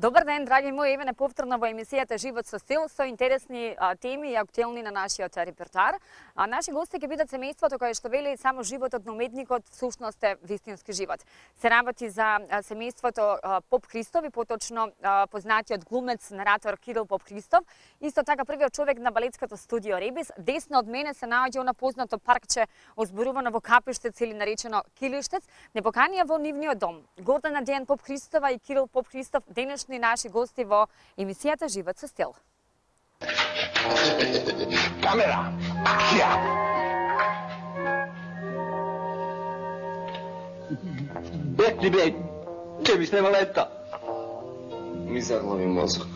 Добар ден, драги мои, еве повторно во емисијата Живот со стил со интересни теми и актуелни на нашиот репертоар. Наши гости ќе бидат семејството кое што вели само животот на уметникот всушност е вистински живот. Се работи за семејството Поп Христов и поточно познатиот глумец, наратор Кирил Поп Христов. Исто така првиот човек на балетското студио Ребис. Десно од мене се наоѓа она познато паркче озборувано во Капиштец или наречено Килиштец. Не поканија во нивниот дом. Гордана Дејан Поп Христова и Кирил Поп Христов денешни наши гости во емисијата Живот со стил. Камера, акција! Бекни бе, че ми снема лета. Ми заглави мозок.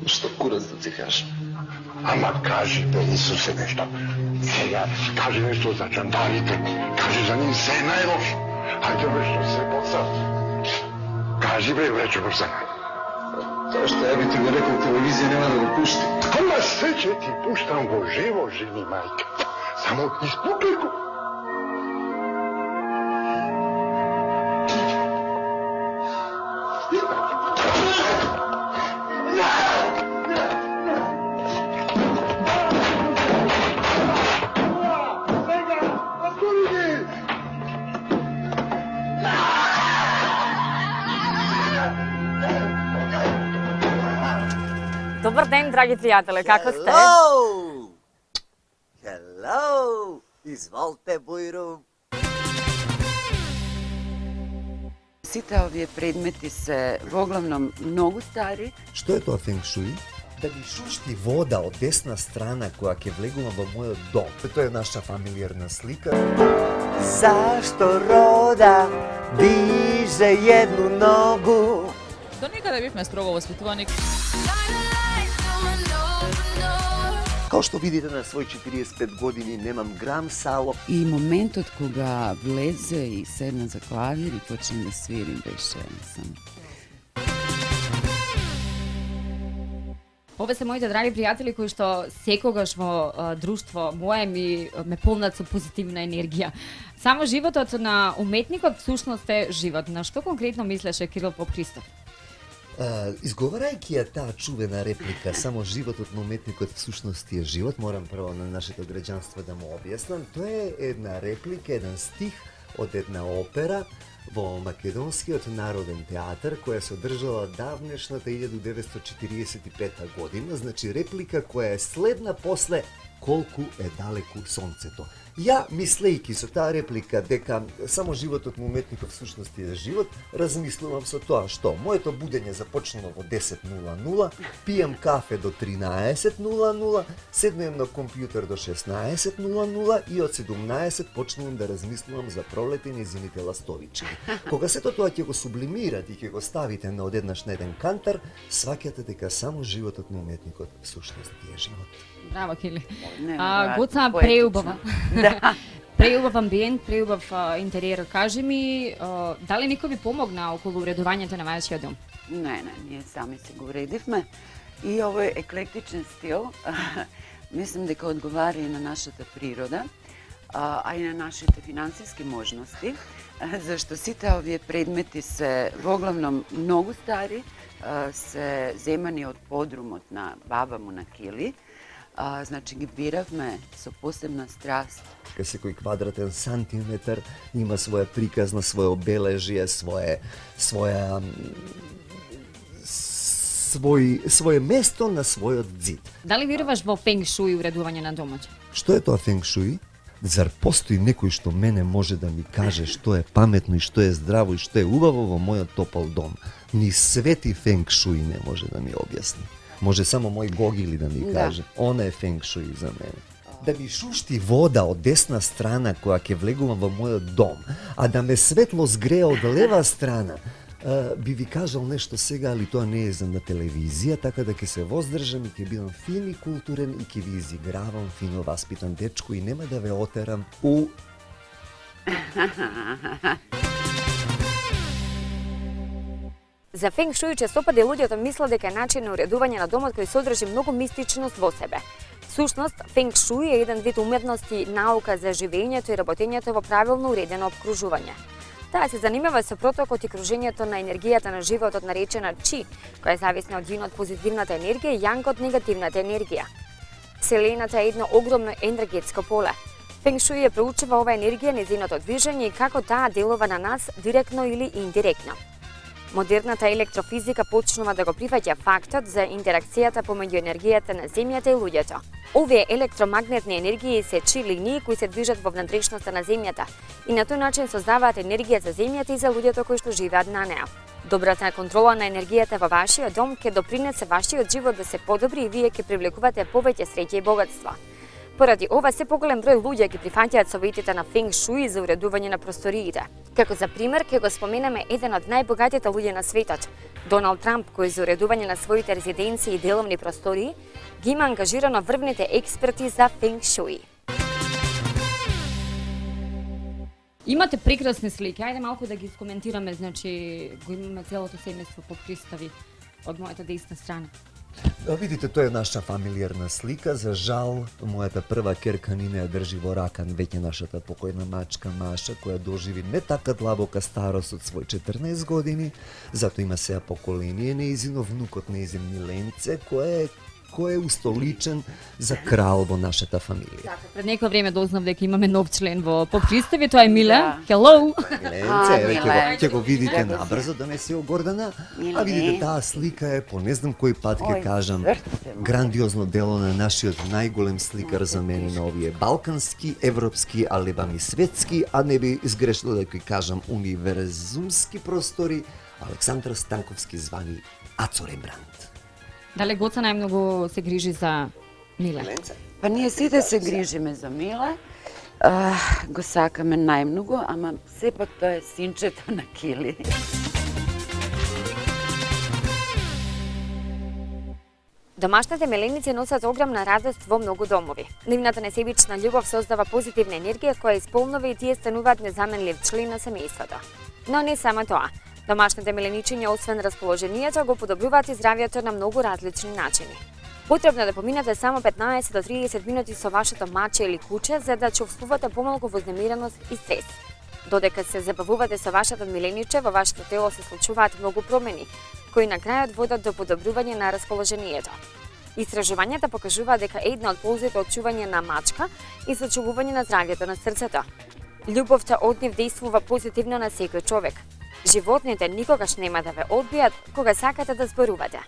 Што курац да ти кажем? Ама кажи бе, Исусе, нешто. Сега, кажи нешто за чандарите. Кажи за ним се најлошо. Ајде бе, што се поца. Кажи бе, вече го се. Тоа што ја би ти го рекол, телевизија нема да го пушти. Ама се че ти пуштам го живо, жени мајка. Само испукай го. Добар ден, драги пријатели, како сте? Hello! Изволте, Бојро. Сите овие предмети се во главном многу стари. Што е тоа фенг шуи? Да ми шушти вода од десна страна која ќе влегува во мојот дом. Тоа е наша фамилиарна слика. Зашто рода диже едну ногу? До некаде бивме строго воспитувани. Као што видите на свој 45 години немам грам сало. И моментот кога влезе и седна за клавир и почне да свири беше сам. Ове се моите драги пријатели кои што секогаш во друштво мое ме полнат со позитивна енергија. Само животот на уметникот всушност е живот. На што конкретно мислеше Кирил Поп Христов? Изговарајќи ја таа чувена реплика, само животот на уметникот всушност е живот, морам прво на нашето граѓанство да му објаснам. Тоа е една реплика, еден стих од една опера во Македонскиот народен театар, која се одржала давнешната 1945 година, значи реплика која е следна после колку е далеку сонцето. Ја, мислејќи со таа реплика дека само животот на уметникот всушност е живот, размислувам со тоа што моето будење започнува во 10:00, пијам кафе до 13:00, седнем на компјутер до 16:00 и од 17 почнувам да размислувам за пролет и нејзините ластовички. Кога сето тоа ќе го сублимирате и ќе го ставите на одеднаш на еден кантар, сваќате дека само животот на уметникот всушност е живот. Браво, Кили. Гоца преубава. Да. Преубав амбиент, преубав интериер. Кажи ми, дали никој ви помогна околу уредувањето на вашиот дом? Не, ние сами се го уредивме. И овој еклектичен стил, мислам дека одговара и на нашата природа, а и на нашите финансиски можности, зашто сите овие предмети се во главном многу стари, се земани од подрумот на баба му на Кили. Значи ги биравме со посебна страст. Секој квадратен сантиметар има своја приказна, своје обележје, своje место на својот зид. Дали веруваш во фенг шуи уредување на домот? Што е тоа фенг шуи? Зар постои некој што мене може да ми каже што е паметно и што е здраво и што е убаво во мојот топол дом? Ни свети фенг шуи не може да ми објасни. Може само мој Гогили да ми каже. Она е фенг шуи за мене. Да ми шушти вода од десна страна која ќе влегува во мојот дом, а да ме светло згрее од лева страна, би ви кажал нешто сега, али тоа не е за на телевизија, така да ќе се воздржам и ќе бидам фин и културен и ќе ви изигравам фино васпитан дечко и нема да ве отерам у... За фенг шуи честопади луѓето мислат дека е начин на уредување на домот кој содржи многу мистичност во себе. Всушност, фенг шуи е еден вид уметност и наука за живењето и работењето во правилно уредено обкружување. Таа се занимава со протокот и кружењето на енергијата на животот наречена Чи, која е зависна од јин од позитивната енергија и јанг од негативната енергија. Вселената е едно огромно енергетско поле. Фенг Шуи ја проучува оваа енергија, нејзиното движење и како таа делува на нас директно или индиректно. Модерната електрофизика почнува да го прифаќа фактот за интеракцијата помеѓу енергијата на Земјата и луѓето. Овие електромагнетни енергии се Чи линии кои се движат во внатрешноста на Земјата и на тој начин создаваат енергија за Земјата и за луѓето кои што живеат на неа. Добрата контрола на енергијата во вашиот дом ќе допринесе вашиот живот да се подобри и вие ќе привлекувате повеќе среќа и богатство. Поради ова, се поголем број луѓе ќе прифаќаат советите на Фенг Шуи за уредување на просториите. Како за пример, ќе го споменеме еден од најбогатите луѓе на светот, Доналд Трамп, кој за уредување на своите резиденции и деловни простории ги има ангажирано врвните експерти за Фенг Шуи. Имате прекрасни слики, ајде малку да ги скоментираме, значи го имаме целото семејство по Христови од мојата десна страна. Видите, тоа е наша фамилиарна слика. За жал, мојата прва керка ни не ја држи во рака веќе нашата покојна мачка Маша, која доживи не така длабока старост од свој 14 години. Зато има сега поколение неизино, внукот неизин Миленце, кој е устоличен за крал во нашата фамилија. Така, пред некој време дознав дека имаме нов член во Попристави, тоа е Миле. Hello! Миленце, ќе го видите набрзо, да не си огордана. А видите, таа слика е, по не знам кој пат ќе кажам, грандиозно дело на нашиот најголем сликар за мене на овие балкански, европски, а лебами светски, а не би изгрешило да ќе кажам универзумски простори, Александар Станковски звани Ацо Рембрандт. Дале Гоца најмногу се грижи за Миле? Па ние сите се грижиме за Миле, го сакаме најмногу, ама сепак тоа е синчето на Кили. Домашните меленици носат огромна радост во многу домови. Нивната несебична љубов создава позитивна енергија која исполнува и тие стануваат незаменлив член на семејството. Но не само тоа. Домашните меленичиња, освен расположението, го подобруваат и здравјето на многу различни начини. Потребно е да поминете само 15 до 30 минути со вашето маче или куче за да чувствувате помалку вознемиреност и стрес. Додека се забавувате со вашето милениче, во вашето тело се случуваат многу промени, кои на крајот водат до подобрување на расположението. Истражувањата покажуваат дека една од ползите од чување на мачка и сочувување на здравјето на срцето. Љубовта од нив действува позитивно на секој човек. Животните никогаш нема да ве одбијат кога сакате да зборувате.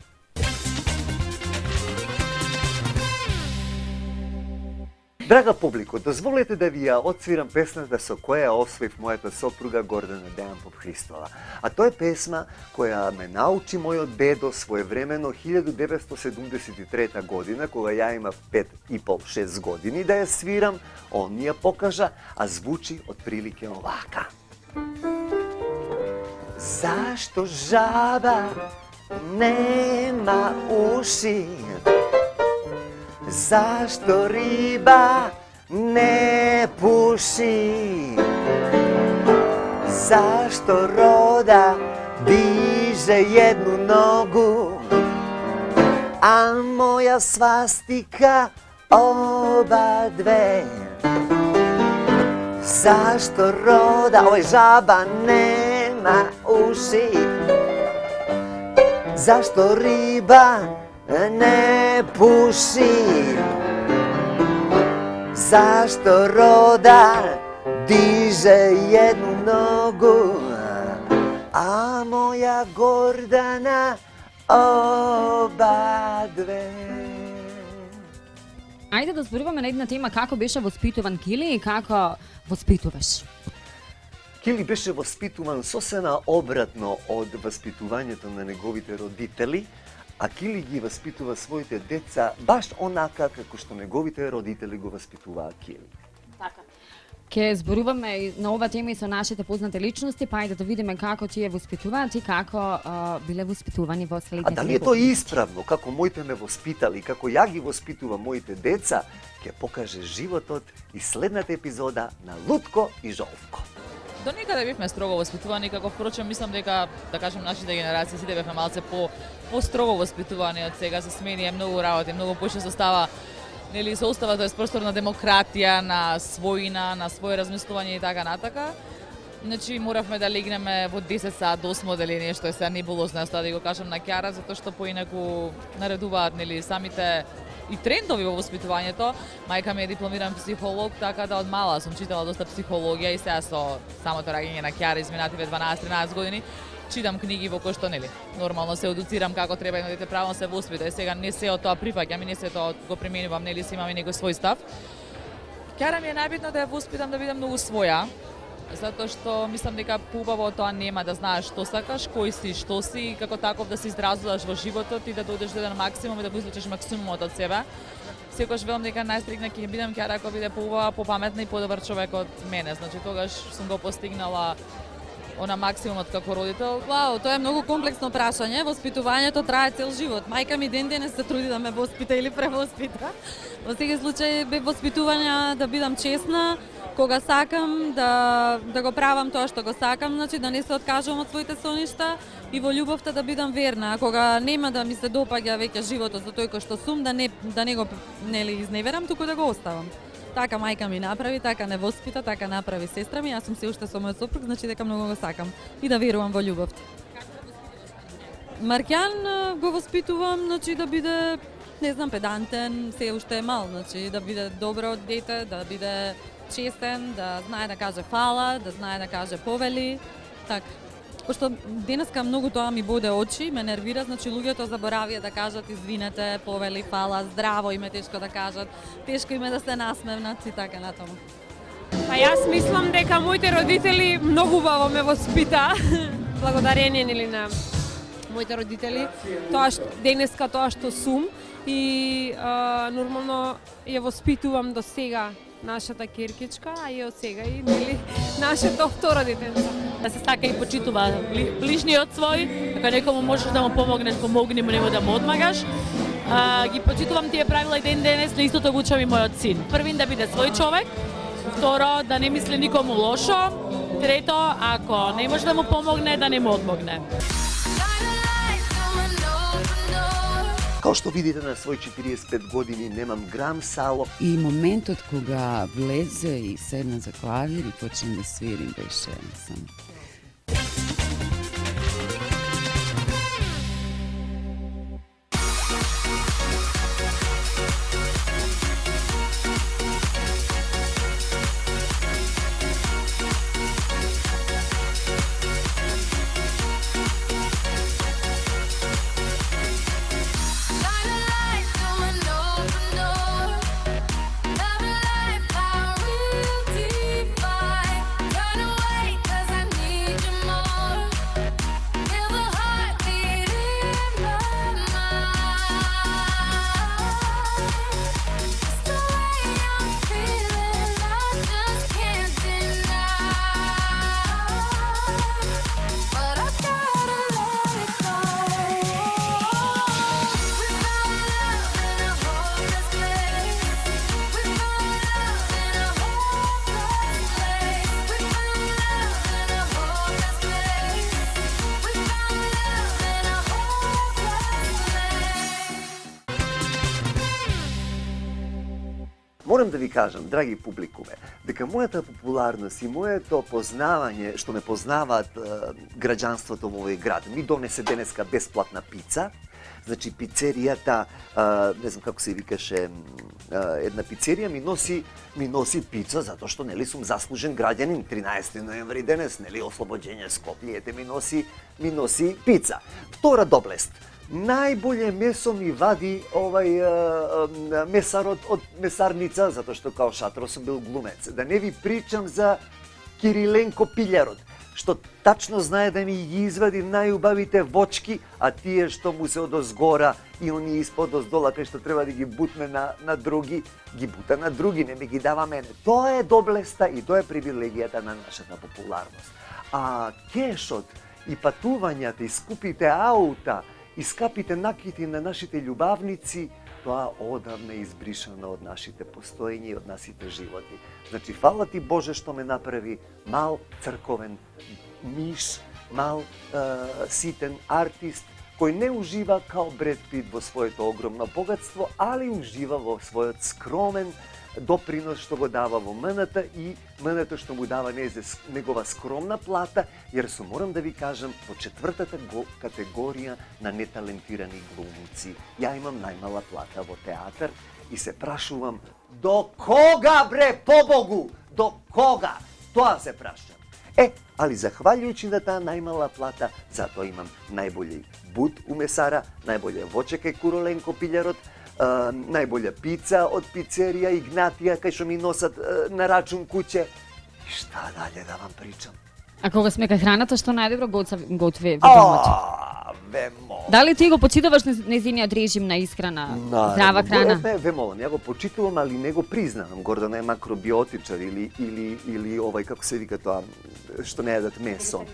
Драга публико, дозволете да ви ја отсвирам песната со која освоив мојата сопруга Гордана Дејан Попхристова. А тоа е песма која ме научи мојот дедо своевремено 1973 година, кога ја имав 5,5-6 години да ја свирам, он ми ја покажа, а звучи отприлике овака. Зашто жаба нема уши? Зашто риба не пуши? Зашто рода диже едну ногу, а моја свастика оба две? Зашто рода, жаба нема уши? Зашто риба не пуши? Зашто рода диже едну ногу, а моја Гордана оба две? Ајде да зборуваме на една тема како беше воспитуван Кили и како воспитуваш. Кили беше воспитуван сосема обратно од воспитувањето на неговите родители, а Кили ги воспитува своите деца баш онака како што неговите родители го воспитуваа Кили. Така. Ке зборуваме на ова тема и со нашите познати личности, па ајде да видиме како тие воспитуваат и како биле воспитувани во следните. А дали е тоа исправно, како моите ме воспитали, како ја ги воспитувам моите деца, ќе покаже животот и следната епизода на Лутко и Жолко. До некаде бевме строго воспитувани, како впрочем мислам дека, да кажем, нашите генерации сите бевме малце по-строго воспитувани од сега. Се смени многу работи, многу поише се остава, нели, се остава, тоа е простор на демократија, на својина, на своје размислување и така натака. Значи моравме да легнеме во 10 саат до 8 одделение, што е сега небулозно, јас тоа да го кажам на Кјара, затоа што поинаку наредуваат нели самите и трендови во воспитувањето. Мајка ми е дипломиран психолог, така да од мала сум читала доста психологија и сега со самото раѓање на Кјара изминативе 12-13 години читам книги во кои што нели нормално се едуцирам како треба едно дете правилно се воспита. И сега не се од тоа прифаќам и не се тоа го применувам, нели си имам и некој свој став. Кјара ми е најбитно да ја воспитам да биде многу своја, затоа што мислам дека поубаво тоа нема да знаеш што сакаш, кој си, што си и како таков да се изразуваш во животот и да дојдеш до еден максимум и да го извлечеш максимумот од себе. Секогаш велам дека најстрикна ќе бидам Кјара ако биде поубава, попаметна и подобар човек од мене. Значи тогаш сум го постигнала она максимумот како родител. Вау, тоа е многу комплексно прашање. Воспитувањето трае цел живот. Мајка ми ден денес се труди да ме воспита или превоспита. Во секој случај бе воспитување да бидам честна, кога сакам да го правам тоа што го сакам, значи да не се откажувам од своите соништа и во љубовта да бидам верна. А кога нема да ми се допаѓа веќе животот за тој кој што сум, да не го нели изневерам, туку да го оставам. Така мајка ми направи, така не воспита, така направи сестра ми, јас сум се уште со мојот сопруг, значи дека многу го сакам и да верувам во љубовта. Маркјан го воспитувам, значи да биде, не знам, педантен, се уште е мал, значи да биде добро дете, да биде честен, да знае да каже фала, да знае да каже повели, така. Пошто денеска многу тоа ми боде очи, ме нервира, значи луѓето заборавија да кажат извинете, повели, фала, здраво им е тешко да кажат, тешко им е да се насмевнат и така натаму. Па јас мислам дека моите родители многу убаво ме воспита, благодарение нели на моите родители, тоа што денеска тоа што сум и нормално ја воспитувам до сега нашата киркичка, а и од сега и нели нашето второ детенце. Да се сака и почитува ближниот свој, ако некому можеш да му помогнеш, помогни му, нему да му одмагаш. Ги почитувам тие правила и ден денес, на истото го учам и мојот син. Првин да биде свој човек, второ да не мисли никому лошо, трето ако не може да му помогне, да не му одмогне. Као што видите на свој 45 години немам грам сало. И моментот кога влезе и седна за клавир и почна да свирим беше само. Морам да ви кажам, драги публикуме, дека мојата популарност и моето познавање, што ме познаваат граѓанството во овој град, ми донесе денеска бесплатна пица. Значи пицеријата, не знам како се викаше, една пицерија ми носи пица затоа што нели сум заслужен граѓанин. 13 ноември денес, нели ослобоđenje Скопје, ете ми носи пица. Втора доблест. Најболje месо ми вади месарот од месарница, затоа што као Шатро сум бил глумец. Да не ви причам за Кириленко Пилјарот, што тачно знае да ми ги извади најубавите вочки, а тие што му се одозгора и они испод оздола кај што треба да ги бутне на други, ги бута на други, не ми ги дава мене. Тоа е доблеста и тоа е привилегијата на нашата популарност. А кешот и патувањата и скупите аута и скапите накити на нашите љубавници, тоа одавна е избришано од нашите постоења и од нашите животи. Значи, фала ти Боже што ме направи мал црковен миш, мал ситен артист, кој не ужива као Бред Пит во своето огромно богатство, али ужива во својот скромен допринос што го дава во МНТ и МНТ што му дава негова скромна плата, jer су, морам да ви кажам, во четвртата категорија на неталентирани глумци. Ја имам најмала плата во театар и се прашувам до кога, бре, побогу, до кога? Тоа се прашам. Али захвалјујќи на таа најмала плата, затоа имам најбољи буд у месара, најболje вочеке Куроленко пилјарот, најболја пица од пицерија Игнатија, кај што ми носат на рачун куќе. Шта дале да вам причам? А кога сме кај храната, што најдобро готви во домот? Дали ти го почитуваш нејзиниот режим на исхрана, здрава храна? Ве молам, ја го почитувам, али не го признавам. Гордана е макробиотичар или овај, како се вика тоа, што не јадат месо.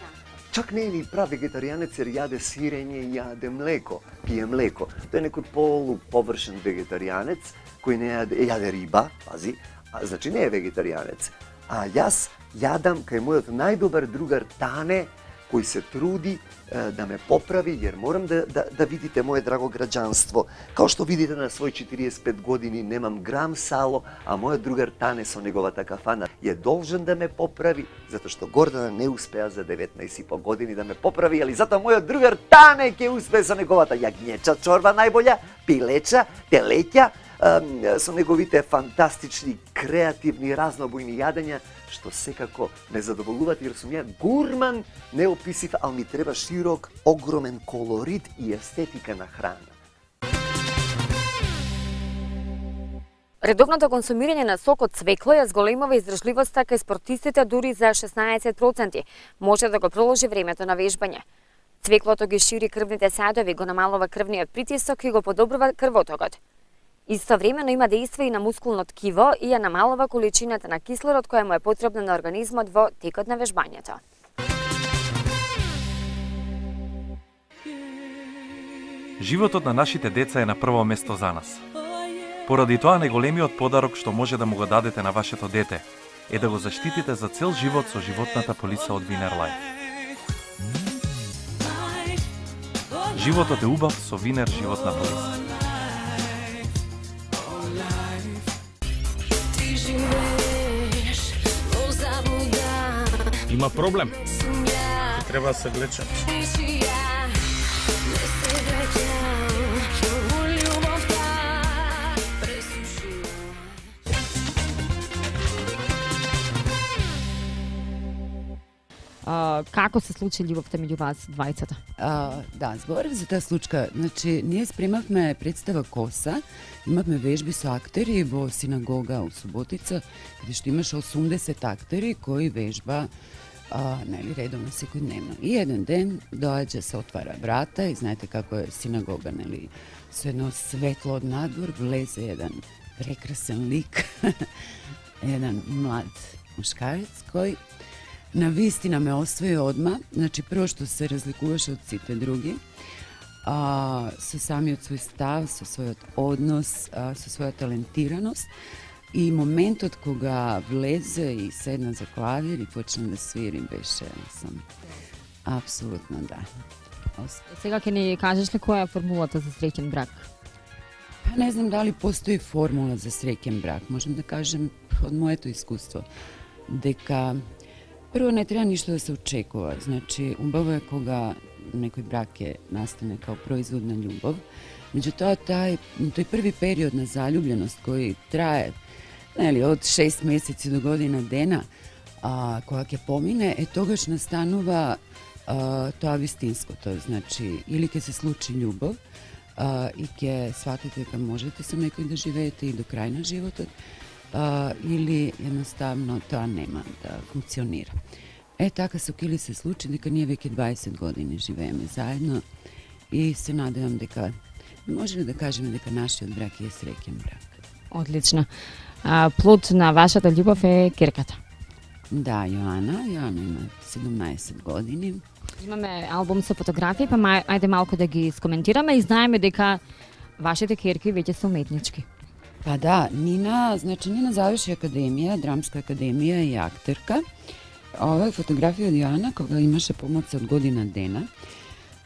Чак не е ни прав вегетаријанец, jer јаде сирење и јаде млеко, пие млеко. Тој е некој полуповршен вегетаријанец, кој не јаде риба, пази, значи не е вегетаријанец. А јас јадам кај мојот најдобар другар Тане, кој се труди да ме поправи, jer морам да видите моје драго граѓанство. Као што видите на свој 45 години немам грам сало, а мојот другар Тане со неговата кафана е должен да ме поправи, затоа што Гордана не успеа за 19,5 години да ме поправи, али затоа мојот другар Тане ќе успее со неговата јагнеча чорба најболја, пилеча, телеќа, со неговите фантастични, креативни, разнобојни јадења, што секако ме задоволуваат, jer сум ја гурман, неописив, али ми треба широк, огромен колорит и естетика на храна. Редовното консумирање на сок од цвекло ја зголемува издржливоста кај спортистите дури за 16%. Може да го проложи времето на вежбање. Цвеклото ги шири крвните садови, го намалува крвниот притисок и го подобрува крвотокот. Истовремено има дејство и на мускулно ткиво и ја намалува количината на кислород која му е потребна на организмот во текот на вежбањето. Животот на нашите деца е на прво место за нас. Поради тоа најголемиот подарок што може да му го дадете на вашето дете е да го заштитите за цел живот со животната полиса од Винер Лайф. Животот е убав со Винер животна полиса. Има проблем. Треба да се влече. Како се случи љубовта меѓу вас двајцата? Да, зборев за таа случка. Значи, ние спремавме представа Коса, имавме вежби со актери во синагога у Суботица, каде што имаше 80 актери кои вежба редовно секојдневно. И еден ден доаѓа, се отвара врата и знаете како е синагога, со едно светло од надвор влезе еден прекрасен лик, еден млад мушкарец кој на вистина ме освои одма. Значи, прво што се разликуваше од сите други, со самиот свој став, со својот однос, со своја талентираност. И моментот кога влезе и седна за клавир и почна да свири, беше апсолутно да. Сега ќе ни кажеш ли која е формулата за среќен брак? Па не знам дали постои формула за среќен брак. Можам да кажем од моето искуство дека прво не треба ништо да се очекува. Значи, убаво е кога некој брак настане као производ на љубов. Меѓутоа, тој први период на заљубljеност кој трае од 6 месеци до година дена, кога ќе помине, тогаш настанува тоа вистинското. Значи, или ќе се случи љубов и ќе сватите дека можете со некој да живеете и до крај на животот, или едноставно тоа нема да функционира. Така со Кили се случи дека ние веќе 20 години живееме заедно и се надевам дека може ли да кажеме дека нашиот брак е среќен брак. Одлично. Плод на вашата љубов е керката. Да, Јоана има 17 години. Имаме албум со фотографии, па ајде малку да ги скоментираме и знаеме дека вашите керки веќе се уметнички. Па да, Нина заврши академија, драмска академија и актерка. Ова е фотографија од Јоана кога имаше помоца од година дена.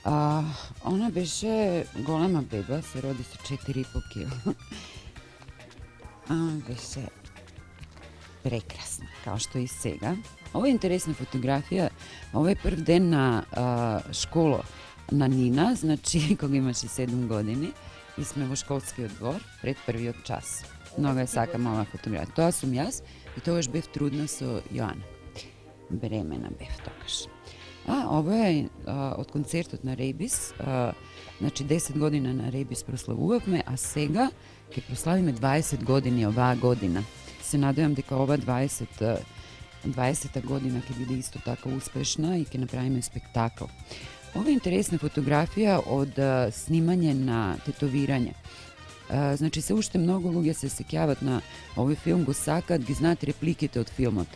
Она беше голема беба, се роди со 4,5 кило. Беше prekrasna, kao što i сега. Ovo je interesna fotografija, ovo je prv den na školo na Nina, znači kога imаше 7 години и сме во школскиот двор пред првиот час. Много ја сакам ова фотографија. Тоа сум јас и тогаш бев трудна со Јоана. Бремена бев тогаш. Ово е од концертот на Рейбис, значи 10 година на Рейбис прославувавме, а сега ќе прославиме 20 години оваа година. Се надевам дека ова 20-та година ќе биде исто така успешна и ќе направиме спектакл. Ова е интересна фотографија од снимање на тетовирање. Значи се уште многу луѓе се сеќават на овој филм, го сакаат, ги знаат репликите од филмот.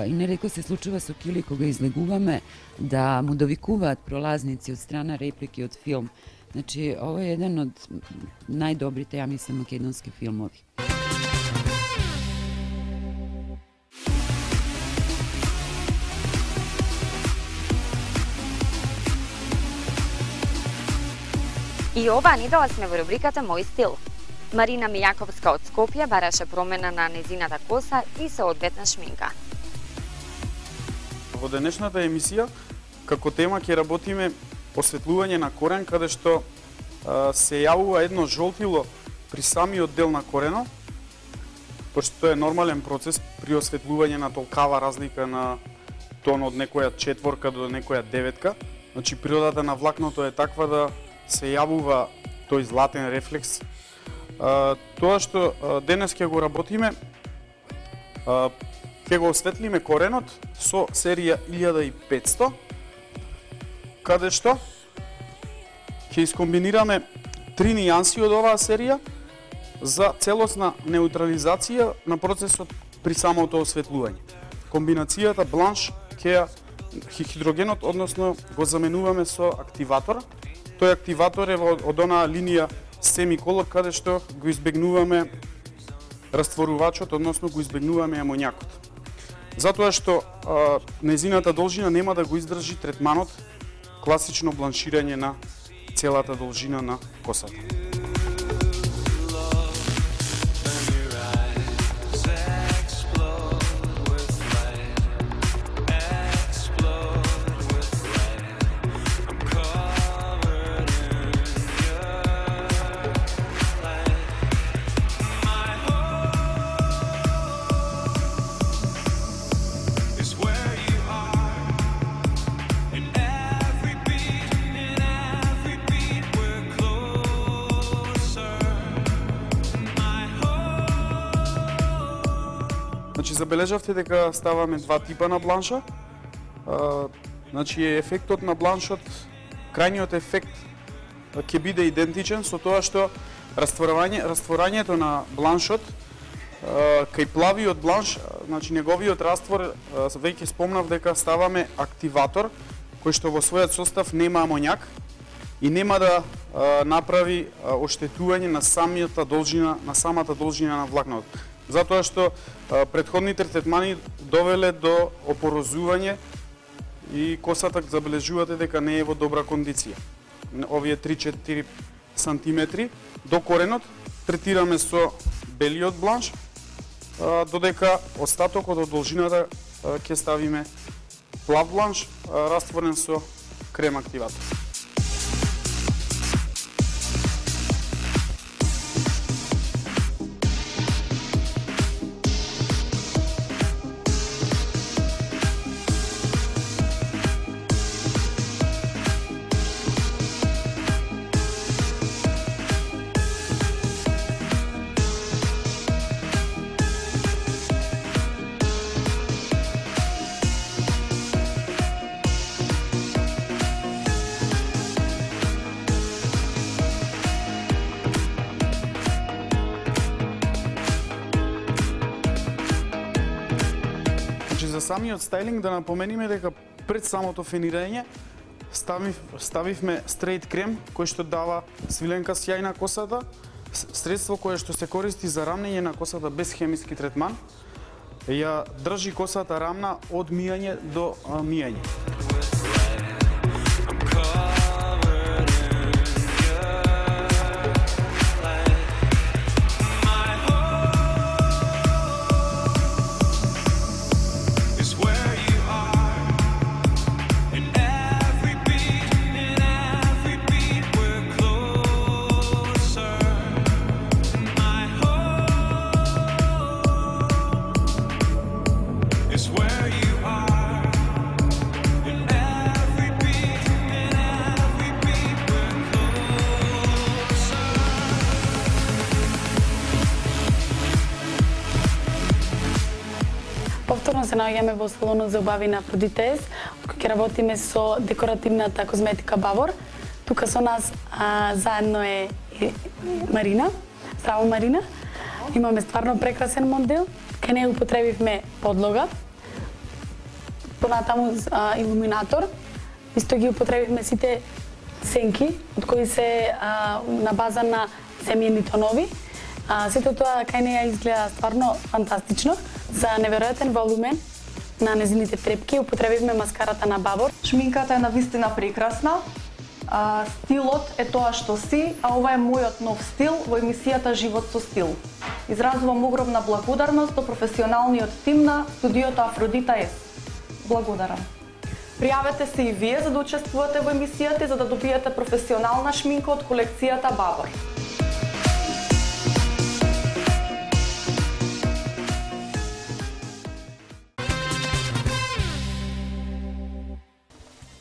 И неретко се случува со Кили кога излегуваме да му довикуваат пролазници од страна реплики од филм. Значи ова е еден од најдобрите, ја мислам, македонски филмови. И оваа недела сме во рубриката Мој стил. Марина Мијаковска од Скопје бараше промена на незината коса и соодветна шминка. Во денешната емисија, како тема ќе работиме осветлување на корен, каде што се јавува едно жолтило при самиот дел на корено, пошто тоа е нормален процес при осветлување на толкава разлика на тон од некоја четворка до некоја деветка. Значи природата на влакното е таква да се јавува тој златен рефлекс. Тоа што денес ќе го работиме, ќе го осветлиме коренот со серија 1500, каде што ќе искомбинираме 3 нијанси од оваа серија за целосна неутрализација на процесот при самото осветлување. Комбинацијата бланш ќе хидрогенот, односно го заменуваме со активатор. Тој активатор е од онаа линија семиколор, каде што го избегнуваме растворувачот, односно го избегнуваме амоњакот. Затоа што незината должина нема да го издржи третманот класично бланширање на целата должина на косата. Значи забележавте дека ставаме два типа на бланша. Значи ефектот на бланшот, крајниот ефект ќе биде идентичен со тоа што растворањето на бланшот кај плавиот бланш, значи неговиот раствор, веќе спомнав дека ставаме активатор кој што во својот состав нема амоњак и нема да направи оштетување на самата должина на влакното. Затоа што претходните третмани довеле до опорозување и косата забележувате дека не е во добра кондиција. Овие 3-4 сантиметри до коренот третираме со белиот бланш, додека остатокот од должината ќе ставиме плав бланш, растворен со крем активатор. За самиот стајлинг да напомениме дека пред самото фенирање ставивме стрейт крем кој што дава свиленка сјај на косата, средство кое што се користи за рамнење на косата без хемиски третман, ја држи косата рамна од мијање до мијање. се наоѓаме во салонот за убави на Афродитес, кој ќе работиме со декоративната козметика Бавор. Тука со нас заедно е Марина. Здраво, Марина. Имаме стварно прекрасен модел. Кај него употребивме подлога, понатаму илуминатор. Исто ги употребивме сите сенки, од кои се на база на семјени тонови. Сето тоа кај неја изгледа стварно фантастично. За неверојатен волумен на незините трепки употребивме маскарата на Бавор. Шминката е навистина прекрасна. Стилот е тоа што си, а ова е мојот нов стил во емисијата Живот со стил. Изразувам огромна благодарност до професионалниот тим на студиото Афродита С. Благодарам. Пријавете се и вие за да учествувате во емисијата и за да добиете професионална шминка од колекцијата Бавор.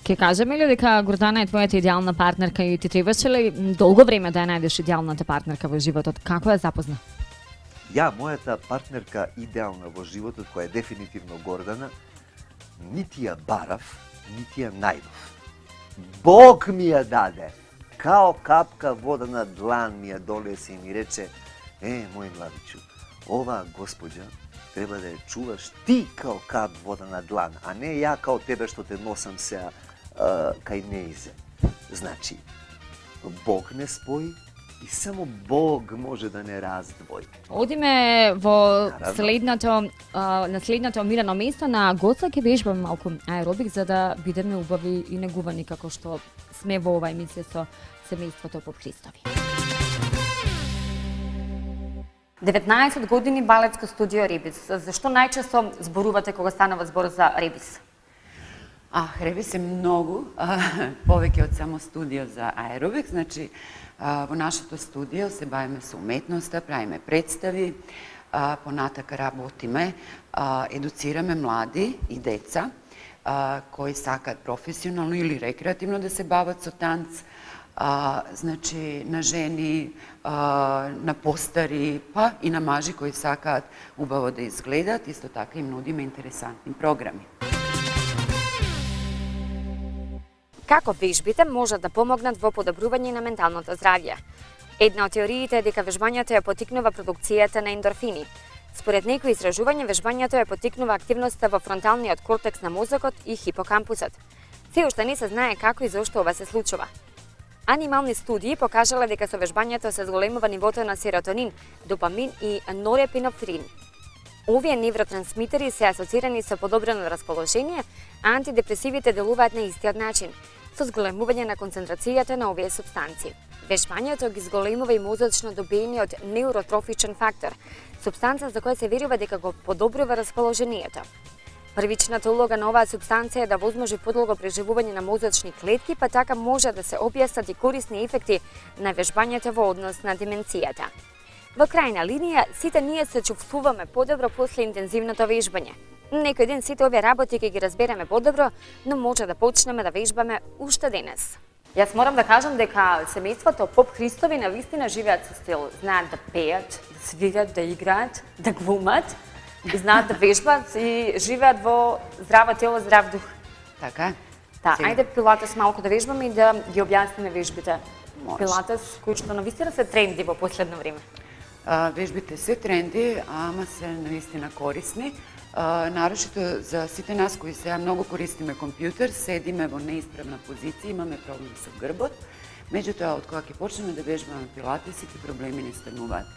Ке кажеме ли дека Гордана е твојата идеална партнерка и ти требаше ли долго време да ја најдеш идеалната партнерка во животот? Како ја запозна? Ја, мојата партнерка идеална во животот, која е дефинитивно Гордана, нити ја барав, нити ја најдов. Бог ми ја даде. Као капка вода на длан ми ја долеси и ми рече: мој младичу, оваа госпоđа треба да ја чуваш ти као кап вода на длан, а не ја као тебе што те носам сега кај неизе. Значи, Бог не спои и само Бог може да не раздвои. Одиме во на следното омирено место на Гоца, ќе вежбаме малку аеробик за да бидеме убави и негувани како што сме во оваа емисија со семејството по Христови. 19 години балетско студио Ребис. Зашто најчесто зборувате кога станува збор за Ребис? Ребис е многу, повеќе од само студио за аеробик. Значи, во нашето студио се бавиме со уметноста, правиме представи, понатака работиме, едуцираме млади и деца кои сакаат професионално или рекреативно да се бават со танц, значи на жени, на постари, па и на мажи кои сакаат убаво да изгледат, исто така и нудиме интересантни програми. Како вежбите можат да помогнат во подобрување на менталното здравје? Една од теориите е дека вежбањето ја поттикнува продукцијата на ендорфини. Според некои истражувања, вежбањето ја поттикнува активноста во фронталниот кортекс на мозокот и хипокампусот. Се уште не се знае како и зошто ова се случува. Анимални студии покажале дека со вежбањето се зголемува нивото на серотонин, допамин и норепинефрин. Овие невротрансмитери се асоцирани со подобрено расположение, а антидепресивите делуваат на истиот начин, со зголемување на концентрацијата на овие супстанции. Вежбањето ги зголемува и мозочно добиениот неуротрофичен фактор, супстанца за која се верува дека го подобрува расположението. Првичната улога на оваа супстанција е да возможи подолго преживување на мозочни клетки, па така може да се објаснат и корисни ефекти на вежбањето во однос на деменцијата. Во крајна линија, сите ние се чувствуваме подобро после интензивното вежбање. Некој ден сите овие работи ќе ги разбереме подобро, но може да почнеме да вежбаме уште денес. Јас морам да кажам дека семејството Поп Христови навистина живеат со стил. Знаат да пеат, да свират, да играат, да глумат, знаат да вежбат и живеат во здраво тело, здрав дух. Така? Ајде пилатес малку да вежбаме и да ги објасниме вежбите. Пилатес, кои што навистина се тренди во последно време. Вежбите се тренди, ама се наистина корисни. Нарошито за сите нас кои сега многу користиме компјутер, седиме во неисправна позиција, имаме проблем со грбот. Меѓутоа, од кога ќе почнеме да вежбаме пилатес, сите проблеми не стануваат.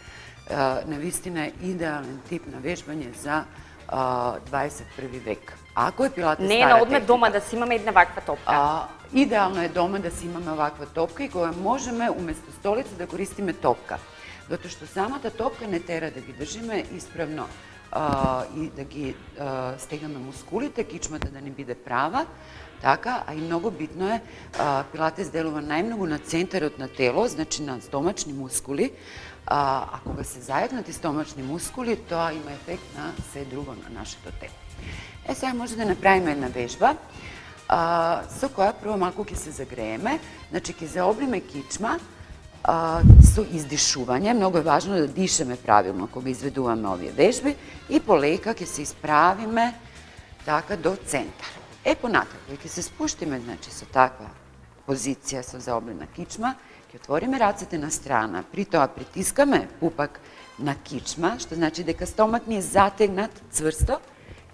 Навистина е идеален тип на вежбање за 21 век. Ако е пилатес не е на одмет дома да си имаме една ваква топка. Идеално е дома да си имаме ваква топка и кога можеме уместо столица да користиме топка. Затоа што самата топка не тера да ги држиме исправно и да ги стегаме мускулите, кичмата да не биде права, така, а и многу битно е, пилатес делува најмногу на центарот на тело, значи на стомачни мускули, а кога се зајакнати стомачни мускули, тоа има ефект на се друго на нашето тело. Сега може да направиме една вежба, со која прво малку ќе се загрееме, значи ќе заобриме кичма, со издишување, многу е важно да дишеме правилно кога изведуваме овие вежби и полека ќе се исправиме така до центар. Понатака, кога ќе се спуштиме, значи, со таква позиција, со заоблена кичма, ќе отвориме рацете на страна, при тоа притискаме пупак на кичма, што значи дека стомак ни е затегнат цврсто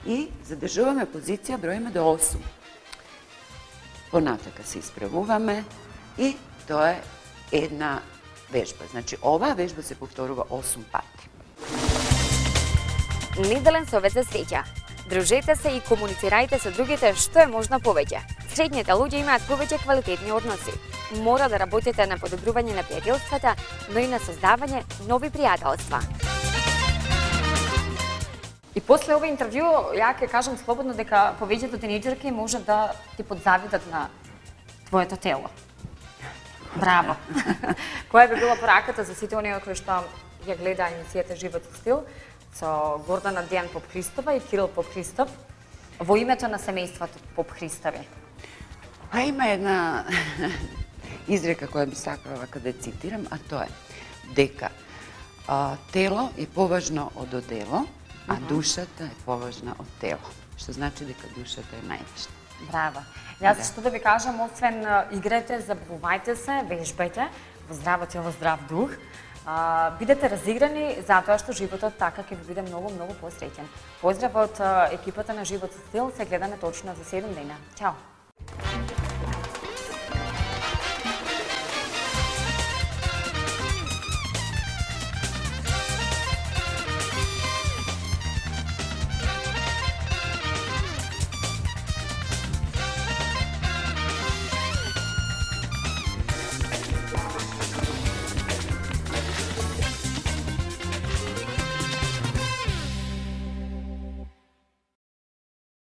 и задржуваме позиција, броиме до 8. Понатака се исправуваме и тоа е една вежба. Значи, оваа вежба се повторува 8 пати. Неделен совет за среќа. Дружете се и комуницирајте со другите што е можно повеќе. Средните луѓе имаат повеќе квалитетни односи. Мора да работите на подобрување на пријателствата, но и на создавање нови пријателства. И после ова интервју, ја ќе кажам слободно дека повеќето тинејџерки може да ти подзавидат на твоето тело. Браво! Која би била пораката за сите оние кои што ја гледа емисијата Живот со стил со Гордана Дијан Поп-Христова и Кирил Поп-Христов во името на семејството Поп-Христови? Има една изрека која би сакала вака да цитирам, а тоа е дека тело е поважно од одело, а душата е поважна од тело. Што значи дека душата е најважна. Браво. Јас што да ви кажам, освен игрете, забавувајте се, вежбајте во здраво тело, здрав дух. Бидете разиграни затоа што животот така ќе ви биде многу посреќен. Поздрав од екипата на Живот со стил, се гледаме точно за 7 дена. Чао!